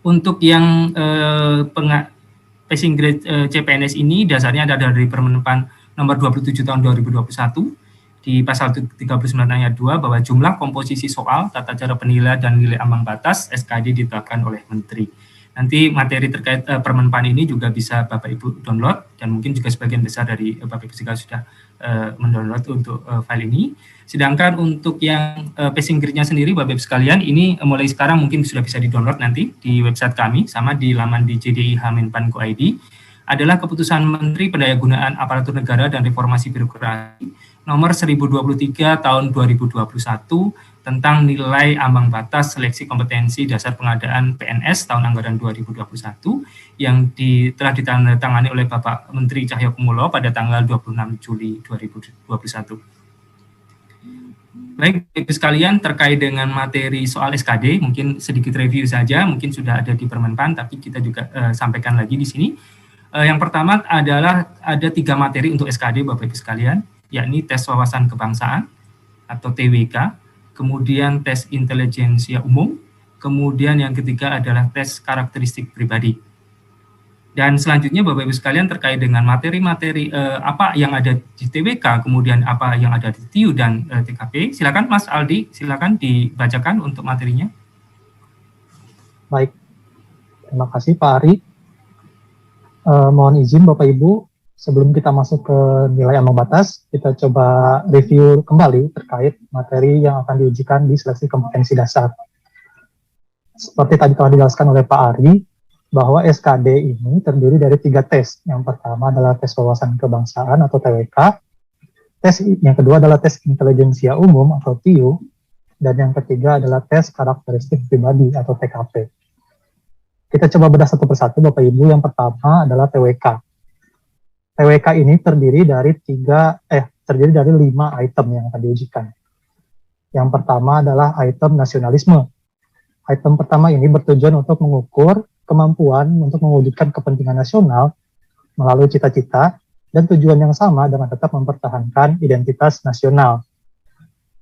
Untuk yang passing grade CPNS ini dasarnya ada dari Permenpan nomor 27 tahun 2021 di pasal 39 ayat 2 bahwa jumlah komposisi soal, tata cara penilaian dan nilai ambang batas SKD ditetapkan oleh Menteri. Nanti materi terkait Permenpan ini juga bisa Bapak Ibu download dan mungkin juga sebagian besar dari Bapak Ibu juga sudah mendownload untuk file ini. Sedangkan untuk yang passing grade-nya sendiri Bapak Ibu sekalian ini mulai sekarang mungkin sudah bisa di-download nanti di website kami sama di laman di JDIH-Menpan.go.id adalah keputusan Menteri Pendayagunaan Aparatur Negara dan Reformasi Birokrasi nomor 1023 tahun 2021 tentang nilai ambang batas seleksi kompetensi dasar pengadaan PNS tahun anggaran 2021 yang telah ditandatangani oleh Bapak Menteri Cahyokumolo pada tanggal 26 Juli 2021. Baik, Ibu sekalian, terkait dengan materi soal SKD, mungkin sedikit review saja, mungkin sudah ada di Permenpan, tapi kita juga sampaikan lagi di sini. Yang pertama adalah ada 3 materi untuk SKD, Bapak Ibu sekalian, yakni tes wawasan kebangsaan atau TWK, kemudian tes intelijensia umum, kemudian yang ketiga adalah tes karakteristik pribadi. Dan selanjutnya Bapak Ibu sekalian terkait dengan materi-materi apa yang ada di TWK, kemudian apa yang ada di TIU dan TKP. Silakan Mas Aldi, silakan dibacakan untuk materinya. Baik, terima kasih Pak Ari. Mohon izin Bapak Ibu, sebelum kita masuk ke nilai ambang batas, kita coba review kembali terkait materi yang akan diujikan di seleksi kompetensi dasar. Seperti tadi telah dijelaskan oleh Pak Ari, bahwa SKD ini terdiri dari 3 tes. Yang pertama adalah tes wawasan kebangsaan atau TWK, yang kedua adalah tes intelijensia umum atau TIU, dan yang ketiga adalah tes karakteristik pribadi atau TKP. Kita coba bedah satu persatu Bapak Ibu. Yang pertama adalah TWK. TWK ini terdiri dari 5 item yang akan diujikan. Yang pertama adalah item nasionalisme. Item pertama ini bertujuan untuk mengukur kemampuan untuk mewujudkan kepentingan nasional melalui cita-cita dan tujuan yang sama dengan tetap mempertahankan identitas nasional.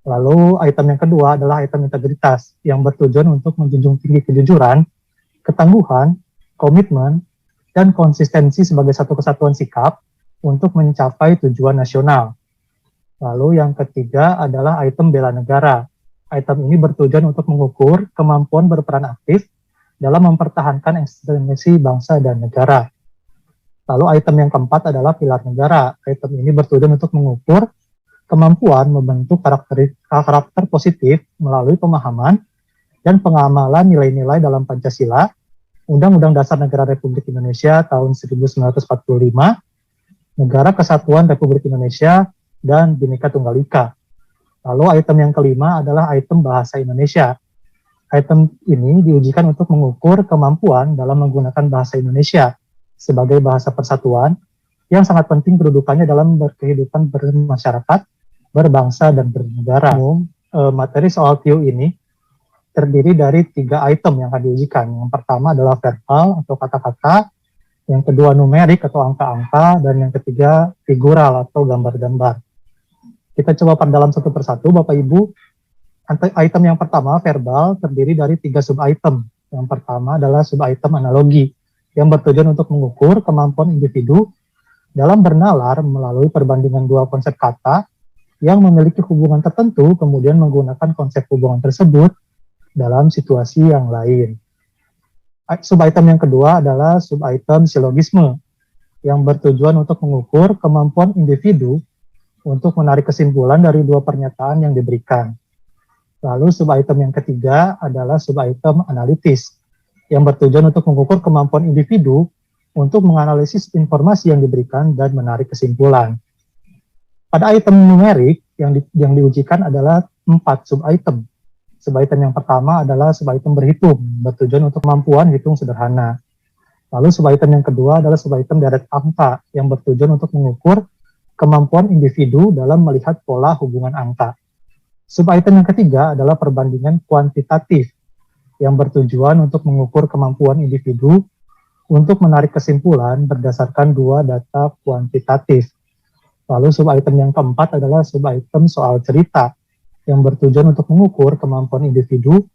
Lalu item yang kedua adalah item integritas yang bertujuan untuk menjunjung tinggi kejujuran, ketangguhan, komitmen, dan konsistensi sebagai satu kesatuan sikap untuk mencapai tujuan nasional. Lalu yang ketiga adalah item bela negara. Item ini bertujuan untuk mengukur kemampuan berperan aktif dalam mempertahankan eksistensi bangsa dan negara. Lalu item yang keempat adalah pilar negara. Item ini bertujuan untuk mengukur kemampuan membentuk karakter positif melalui pemahaman dan pengamalan nilai-nilai dalam Pancasila, Undang-Undang Dasar Negara Republik Indonesia tahun 1945, Negara Kesatuan Republik Indonesia, dan Bhinneka Tunggal Ika. Lalu item yang kelima adalah item bahasa Indonesia. Item ini diujikan untuk mengukur kemampuan dalam menggunakan bahasa Indonesia sebagai bahasa persatuan yang sangat penting kedudukannya dalam berkehidupan bermasyarakat, berbangsa, dan bernegara. Materi soal TIU ini terdiri dari 3 item yang akan diujikan. Yang pertama adalah verbal atau kata-kata, yang kedua numerik atau angka-angka, dan yang ketiga figural atau gambar-gambar. Kita coba perdalam satu persatu, Bapak Ibu. Item yang pertama, verbal, terdiri dari 3 sub-item. Yang pertama adalah sub-item analogi, yang bertujuan untuk mengukur kemampuan individu dalam bernalar melalui perbandingan 2 konsep kata yang memiliki hubungan tertentu, kemudian menggunakan konsep hubungan tersebut dalam situasi yang lain. Sub-item yang kedua adalah sub-item silogisme, yang bertujuan untuk mengukur kemampuan individu untuk menarik kesimpulan dari 2 pernyataan yang diberikan. Lalu sub-item yang ketiga adalah sub-item analitis, yang bertujuan untuk mengukur kemampuan individu untuk menganalisis informasi yang diberikan dan menarik kesimpulan. Pada item numerik, yang diujikan adalah 4 sub-item. Sub-item yang pertama adalah sub-item berhitung, bertujuan untuk kemampuan hitung sederhana. Lalu sub-item yang kedua adalah sub-item deret angka, yang bertujuan untuk mengukur kemampuan individu dalam melihat pola hubungan angka. Sub-item yang ketiga adalah perbandingan kuantitatif, yang bertujuan untuk mengukur kemampuan individu untuk menarik kesimpulan berdasarkan 2 data kuantitatif. Lalu sub-item yang keempat adalah sub-item soal cerita, yang bertujuan untuk mengukur kemampuan individu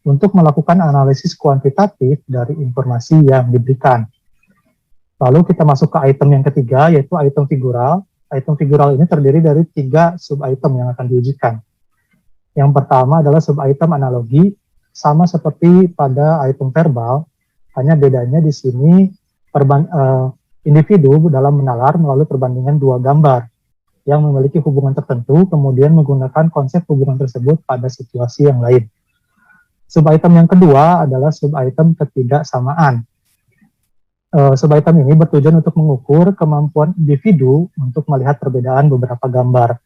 untuk melakukan analisis kuantitatif dari informasi yang diberikan. Lalu kita masuk ke item yang ketiga, yaitu item figural. Item figural ini terdiri dari 3 sub-item yang akan diujikan. Yang pertama adalah sub-item analogi, sama seperti pada item verbal, hanya bedanya di sini individu dalam menalar melalui perbandingan 2 gambar yang memiliki hubungan tertentu, kemudian menggunakan konsep hubungan tersebut pada situasi yang lain. Sub-item yang kedua adalah sub-item ketidaksamaan. Sub-item ini bertujuan untuk mengukur kemampuan individu untuk melihat perbedaan beberapa gambar.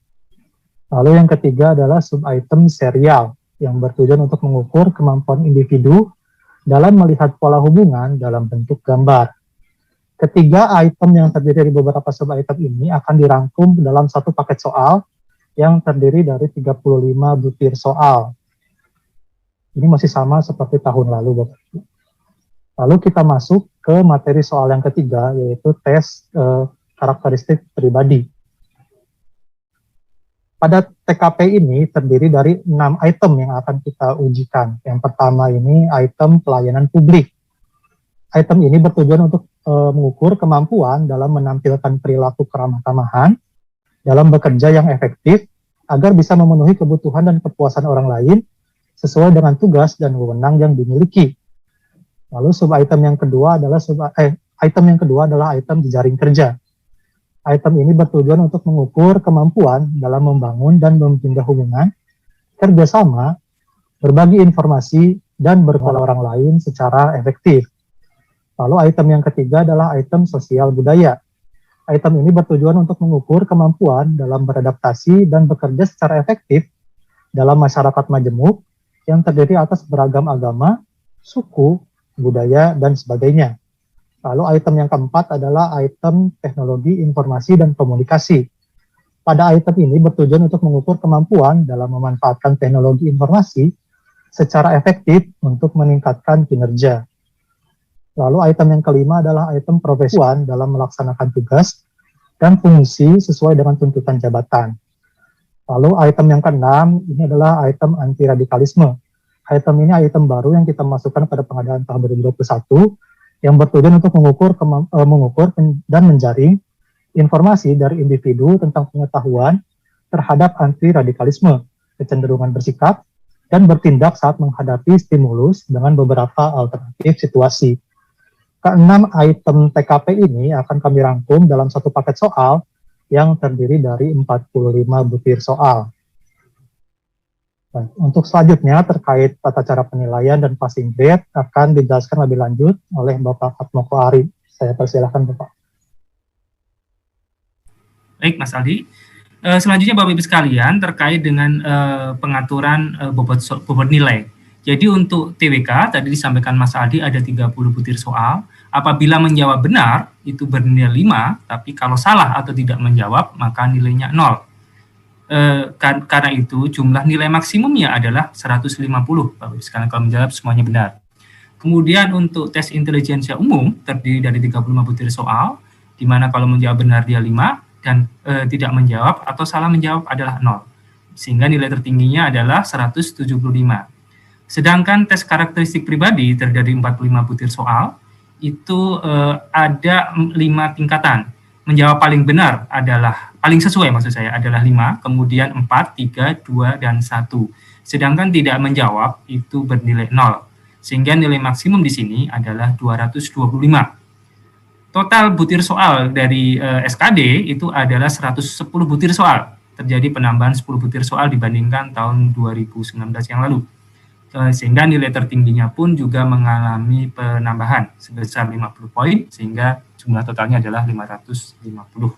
Lalu yang ketiga adalah sub-item serial, yang bertujuan untuk mengukur kemampuan individu dalam melihat pola hubungan dalam bentuk gambar. Ketiga item yang terdiri dari beberapa sub-item ini akan dirangkum dalam satu paket soal yang terdiri dari 35 butir soal. Ini masih sama seperti tahun lalu, Bapak Ibu. Lalu kita masuk ke materi soal yang ketiga, yaitu tes karakteristik pribadi. Pada TKP ini terdiri dari 6 item yang akan kita ujikan. Yang pertama ini item pelayanan publik. Item ini bertujuan untuk mengukur kemampuan dalam menampilkan perilaku keramah-tamahan, dalam bekerja yang efektif, agar bisa memenuhi kebutuhan dan kepuasan orang lain sesuai dengan tugas dan wewenang yang dimiliki. Lalu sub-item yang kedua adalah item jejaring kerja. Item ini bertujuan untuk mengukur kemampuan dalam membangun dan memindah hubungan, kerjasama, berbagi informasi, dan berkolaborasi orang lain secara efektif. Lalu item yang ketiga adalah item sosial budaya. Item ini bertujuan untuk mengukur kemampuan dalam beradaptasi dan bekerja secara efektif dalam masyarakat majemuk yang terdiri atas beragam agama, suku, budaya, dan sebagainya. Lalu item yang keempat adalah item teknologi informasi dan komunikasi. Pada item ini bertujuan untuk mengukur kemampuan dalam memanfaatkan teknologi informasi secara efektif untuk meningkatkan kinerja. Lalu item yang kelima adalah item profesional dalam melaksanakan tugas dan fungsi sesuai dengan tuntutan jabatan. Lalu item yang keenam ini adalah item anti radikalisme. Item ini item baru yang kita masukkan pada pengadaan tahun 2021 yang bertujuan untuk mengukur dan menjaring informasi dari individu tentang pengetahuan terhadap anti radikalisme, kecenderungan bersikap, dan bertindak saat menghadapi stimulus dengan beberapa alternatif situasi. Keenam item TKP ini akan kami rangkum dalam satu paket soal yang terdiri dari 45 butir soal. Untuk selanjutnya terkait tata cara penilaian dan passing grade akan dijelaskan lebih lanjut oleh Bapak Atmoko Ari. Saya persilahkan Bapak. Baik Mas Aldi. Selanjutnya Bapak Ibu sekalian terkait dengan pengaturan bobot nilai. Jadi untuk TWK tadi disampaikan Mas Aldi ada 30 butir soal. Apabila menjawab benar itu bernilai 5, tapi kalau salah atau tidak menjawab maka nilainya 0. Karena itu jumlah nilai maksimumnya adalah 150. Bapak Ibu sekalian kalau menjawab semuanya benar. Kemudian untuk tes intelijensia umum terdiri dari 35 butir soal, di mana kalau menjawab benar dia 5 dan tidak menjawab atau salah menjawab adalah 0. Sehingga nilai tertingginya adalah 175. Sedangkan tes karakteristik pribadi terdiri dari 45 butir soal, itu ada 5 tingkatan. Menjawab paling benar adalah, paling sesuai maksud saya adalah 5, kemudian 4, 3, 2, dan 1. Sedangkan tidak menjawab itu bernilai 0. Sehingga nilai maksimum di sini adalah 225. Total butir soal dari SKD itu adalah 110 butir soal. Terjadi penambahan 10 butir soal dibandingkan tahun 2019 yang lalu. Sehingga nilai tertingginya pun juga mengalami penambahan sebesar 50 poin, sehingga jumlah totalnya adalah 550.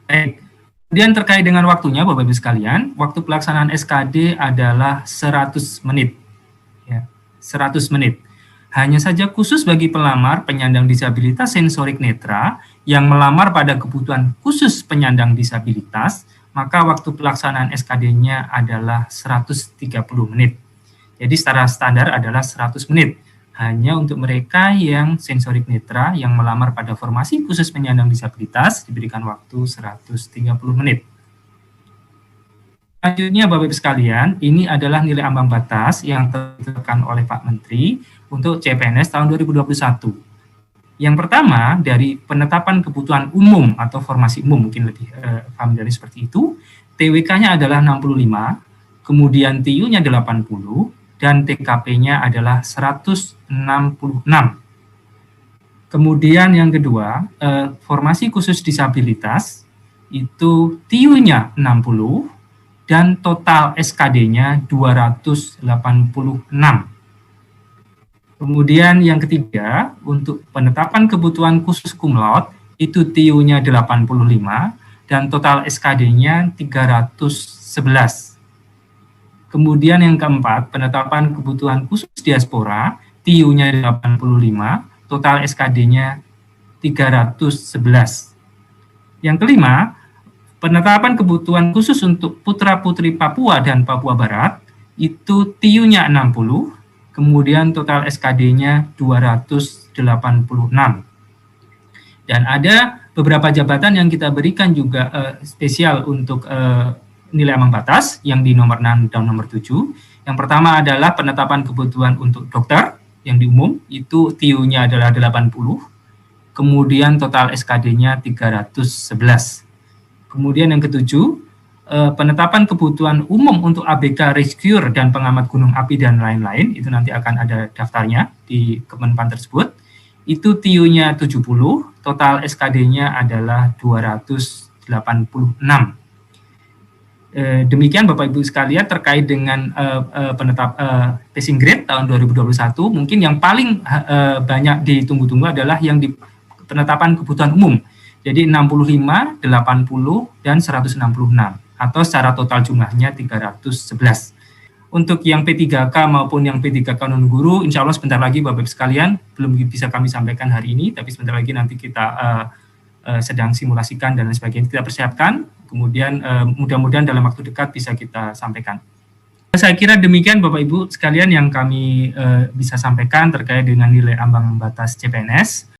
Baik. Kemudian terkait dengan waktunya, Bapak Ibu sekalian, waktu pelaksanaan SKD adalah 100 menit. Ya, 100 menit. Hanya saja khusus bagi pelamar penyandang disabilitas sensorik netra yang melamar pada kebutuhan khusus penyandang disabilitas, maka waktu pelaksanaan SKD-nya adalah 130 menit. Jadi secara standar adalah 100 menit. Hanya untuk mereka yang sensorik netra yang melamar pada formasi khusus penyandang disabilitas diberikan waktu 130 menit. Selanjutnya Bapak Ibu sekalian, ini adalah nilai ambang batas yang ditetapkan oleh Pak Menteri untuk CPNS tahun 2021. Yang pertama, dari penetapan kebutuhan umum atau formasi umum, mungkin lebih familiar seperti itu, TWK-nya adalah 65, kemudian TIU-nya 80, dan TKP-nya adalah 166. Kemudian yang kedua, formasi khusus disabilitas, itu TIU-nya 60, dan total SKD-nya 286. Kemudian yang ketiga, untuk penetapan kebutuhan khusus cum laude, itu TIU-nya 85, dan total SKD-nya 311. Kemudian yang keempat, penetapan kebutuhan khusus diaspora, TIU-nya 85, total SKD-nya 311. Yang kelima, penetapan kebutuhan khusus untuk putra-putri Papua dan Papua Barat, itu TIU-nya 60, kemudian total SKD-nya 286. Dan ada beberapa jabatan yang kita berikan juga spesial untuk nilai ambang batas yang di nomor 6 dan nomor 7. Yang pertama adalah penetapan kebutuhan untuk dokter yang di umum, itu TIU-nya adalah 80, kemudian total SKD-nya 311. Kemudian yang ketujuh, penetapan kebutuhan umum untuk ABK rescuer dan pengamat gunung api dan lain-lain, itu nanti akan ada daftarnya di Kemenpan tersebut, itu TIU-nya 70, total SKD-nya adalah 286. Demikian Bapak Ibu sekalian terkait dengan passing grade tahun 2021, mungkin yang paling banyak ditunggu-tunggu adalah yang di penetapan kebutuhan umum, jadi 65, 80, dan 166. Atau secara total jumlahnya 311. Untuk yang P3K maupun yang P3K non-guru, insya Allah sebentar lagi Bapak-Ibu sekalian, belum bisa kami sampaikan hari ini, tapi sebentar lagi nanti kita sedang simulasikan dan lain sebagainya, kita persiapkan, kemudian mudah-mudahan dalam waktu dekat bisa kita sampaikan. Saya kira demikian Bapak-Ibu sekalian yang kami bisa sampaikan terkait dengan nilai ambang batas CPNS.